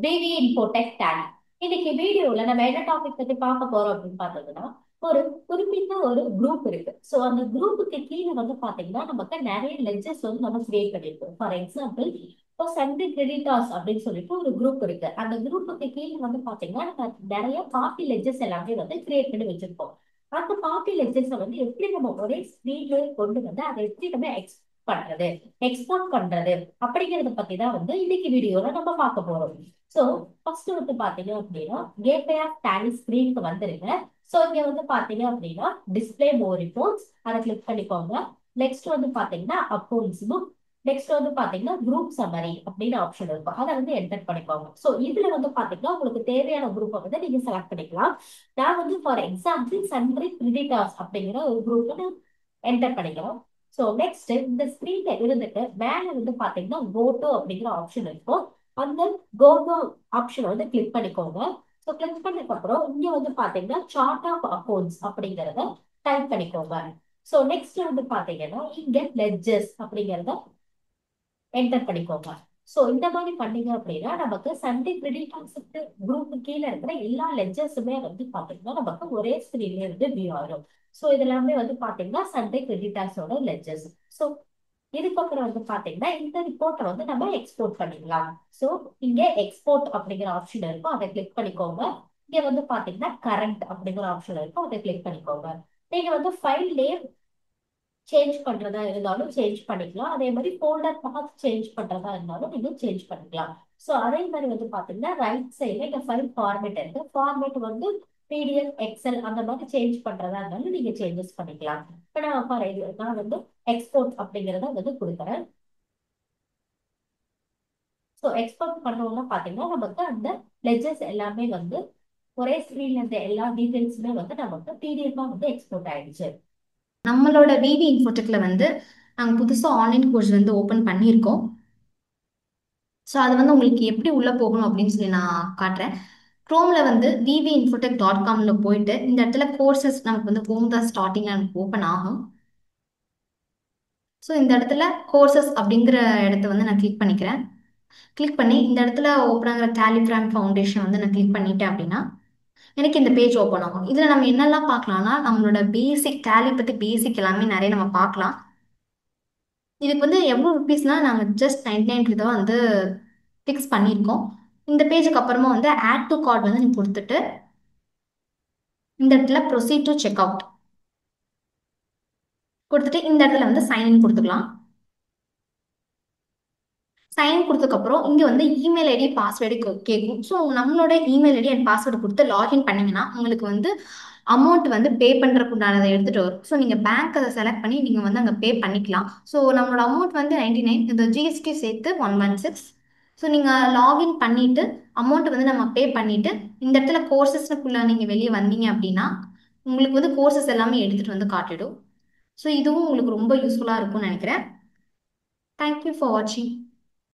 PV Infotech tally. இன்னைக்கு வீடியோல நம்ம என்ன டாபிக் பத்தி பார்க்க போறோம் அப்படின்னு பார்த்தோம்னா, ஒரு குறிப்பிட்ட ஒரு குரூப் இருக்கு. ஸோ அந்த குரூப்புக்கு கீழே வந்து பாத்தீங்கன்னா நமக்கு நிறைய லெட்ஜஸ் வந்து நம்ம கிரியேட் பண்ணிருக்கோம். ஃபார் எக்ஸாம்பிள், இப்போ சண்டே கிரெடிட்டாஸ் அப்படின்னு சொல்லிட்டு ஒரு குரூப் இருக்கு. அந்த குரூப்புக்கு கீழே வந்து பாத்தீங்கன்னா நம்ம நிறைய காப்பி லெட்ஜஸ் எல்லாமே வந்து கிரியேட் பண்ணி வச்சிருப்போம். அந்த காப்பி லெட்ஜஸ் வந்து எப்படி நம்ம ஒரே ஸ்கிரீன்ல கொண்டு வந்து அதை எப்படி நம்ம பண்றது, எக்ஸ்போர்ட் பண்றது அப்படிங்கறத பத்தி தான் வந்து இன்னைக்கு வீடியோல நம்ம பார்க்க போறோம். சோ ஃபர்ஸ்ட் வந்து பாத்தீங்க அப்படின்னா கேட்வே ஆஃப் டேலி ஸ்கிரீனுக்கு வந்துருங்க. சோ இங்க வந்து பாத்தீங்க அப்படின்னா டிஸ்பிளே மோர் ரிப்போர்ட்ஸ் அதை கிளிக் பண்ணிக்கோங்க. நெக்ஸ்ட் வந்து பாத்தீங்கன்னா அக்கௌண்ட்ஸ் புக். நெக்ஸ்ட் வந்து பாத்தீங்கன்னா குரூப் சம்மரி அப்படின்னு ஆப்ஷன் இருக்கும். அதை வந்து என்டர் பண்ணிக்கோங்க. சோ இதுல வந்து பாத்தீங்கன்னா உங்களுக்கு தேவையான குரூப்பை வந்து நீங்க செலக்ட் பண்ணிக்கலாம். நான் வந்து ஃபார் எக்ஸாம்பிள் சன்ட்ரி கிரெடிட்டாஸ் அப்படிங்கிற ஒரு குரூப் என்டர் பண்ணிக்கிறோம். ஸோ நெக்ஸ்ட் இந்த ஸ்கிரீன்ல இருந்துட்டு மேல வந்து பாத்தீங்கன்னா கோட்டோ அப்படிங்கிற ஆப்ஷன் இருக்கும். அந்த கோகோ ஆப்ஷன் வந்து கிளிக் பண்ணிக்கோங்க. ஸோ கிளிக் பண்ணதுக்கு அப்புறம் இங்க வந்து பாத்தீங்கன்னா சார்ட் ஆஃப் அக்கௌண்ட்ஸ் அப்படிங்கறத டைப் பண்ணிக்கோங்க. ஸோ நெக்ஸ்ட் வந்து பாத்தீங்கன்னா இங்க லெட்ஜஸ் அப்படிங்கறத என்டர் பண்ணிக்கோங்க. ஸோ இந்த மாதிரி பண்ணீங்க அப்படின்னா நமக்கு சண்டே கிரெடிட் கான்செப்ட் குரூப் கீழே இருக்கிற எல்லா லெட்ஜர்ஸுமே வந்து பாத்தீங்கன்னா நமக்கு ஒரே ஸ்கிரீன்ல இருந்து வியூ ஆகும். ஸோ இதெல்லாமே வந்து பாத்தீங்கன்னா சண்டே கிரெடிட்டாஸோட லெட்ஜர்ஸ். ஸோ இதுக்கப்புறம் வந்து பாத்தீங்கன்னா இந்த ரிப்போர்ட்டை வந்து நம்ம எக்ஸ்போர்ட் பண்ணிக்கலாம். ஸோ இங்க எக்ஸ்போர்ட் அப்படிங்கிற ஆப்ஷன் இருக்கும், அதை கிளிக் பண்ணிக்கோங்க. இங்க வந்து பாத்தீங்கன்னா கரண்ட் அப்படிங்கிற ஆப்ஷன் இருக்கும், அதை கிளிக் பண்ணிக்கோங்க. நீங்க வந்து ஃபைல் நேம் சேஞ்ச் பண்றதா இருந்தாலும் சேஞ்ச் பண்ணிக்கலாம். அதே மாதிரி ஃபோல்டர் பாத் சேஞ்ச் பண்றதா இருந்தாலும் நீங்க சேஞ்ச் பண்ணிக்கலாம். ஸோ அதே மாதிரி வந்து பாத்தீங்கன்னா ரைட் சைட்ல இந்த ஃபைல் ஃபார்மேட் இருக்கு. ஃபார்மேட் வந்து பிடிஎஃப் எக்ஸல் அந்த மாதிரி சேஞ்ச் பண்றதா இருந்தாலும் நீங்க சேஞ்சஸ் பண்ணிக்கலாம். இப்போ நான் வந்து எக்ஸ்போர்ட் அப்படிங்கிறத வந்து கொடுக்குறேன். ஸோ எக்ஸ்போர்ட் பண்ணோம்னா பாத்தீங்கன்னா நமக்கு அந்த லெஜர்ஸ் எல்லாமே வந்து ஒரே ஸ்கிரீன்ல இருந்த எல்லா டீடைல்ஸுமே வந்து நமக்கு பிடிஎஃபா வந்து எக்ஸ்போர்ட் ஆயிடுச்சு. நம்மளோட விவி இன்ஃபோடெக்ல வந்து நாங்கள் புதுசாக ஆன்லைன் கோர்ஸ் வந்து ஓப்பன் பண்ணியிருக்கோம். ஸோ அது வந்து உங்களுக்கு எப்படி உள்ளே போகணும் அப்படின்னு சொல்லி நான் காட்டுறேன். க்ரோமில் வந்து விவி இன்ஃபோடெக் டாட் காம்ல போயிட்டு இந்த இடத்துல கோர்சஸ் நமக்கு வந்து ஹோம் தான் ஸ்டார்டிங்கில் நமக்கு ஓப்பன் ஆகும். ஸோ இந்த இடத்துல கோர்சஸ் அப்படிங்கிற இடத்த வந்து நான் கிளிக் பண்ணிக்கிறேன். கிளிக் பண்ணி இந்த இடத்துல ஓப்பன் ஆகிற டேலிகிராம் ஃபவுண்டேஷன் வந்து நான் கிளிக் பண்ணிட்டேன் அப்படின்னா எனக்கு இந்த பேஜ் ஓப்பன் ஆகும். இதில் நம்ம என்னெல்லாம் பார்க்கலாம்னா நம்மளோட பேசிக் டேலி பற்றி பேசிக் எல்லாமே நிறைய நம்ம பார்க்கலாம். இதுக்கு வந்து எவ்வளோ ருபீஸ்னா நாங்கள் ஜஸ்ட் 99 தான் வந்து ஃபிக்ஸ் பண்ணியிருக்கோம். இந்த பேஜுக்கு அப்புறமா வந்து ஆட் டு கார்ட் வந்து நீங்கள் கொடுத்துட்டு இந்த இடத்துல ப்ரொசீட் டு செக் அவுட் கொடுத்துட்டு இந்த இடத்துல வந்து சைன்இன் கொடுத்துக்கலாம். சைன் கொடுத்ததுக்கப்புறம் இங்கே வந்து இமெயில் ஐடி பாஸ்வேர்டு கேட்கும். ஸோ நம்மளோட இமெயில் ஐடி அண்ட் பாஸ்வேர்டு கொடுத்து லாகின் பண்ணிங்கன்னா உங்களுக்கு வந்து அமௌண்ட் வந்து பே பண்ணுறதுக்கு உண்டானதை எடுத்துகிட்டு வரும். ஸோ நீங்கள் பேங்க் அதை செலக்ட் பண்ணி நீங்கள் வந்து அங்கே பே பண்ணிக்கலாம். ஸோ நம்மளோட அமௌண்ட் வந்து 99, இந்த ஜிஎஸ்டி சேர்த்து 116. ஸோ நீங்கள் லாகின் பண்ணிவிட்டு அமௌண்ட் வந்து நம்ம பே பண்ணிவிட்டு இந்த இடத்துல கோர்சஸ்க்குள்ளே நீங்கள் வெளியே வந்தீங்க அப்படின்னா உங்களுக்கு வந்து கோர்சஸ் எல்லாமே எடுத்துகிட்டு வந்து காட்டிடும். ஸோ இதுவும் உங்களுக்கு ரொம்ப யூஸ்ஃபுல்லாக இருக்கும்னு நினைக்கிறேன். தேங்க்யூ ஃபார் வாட்சிங்.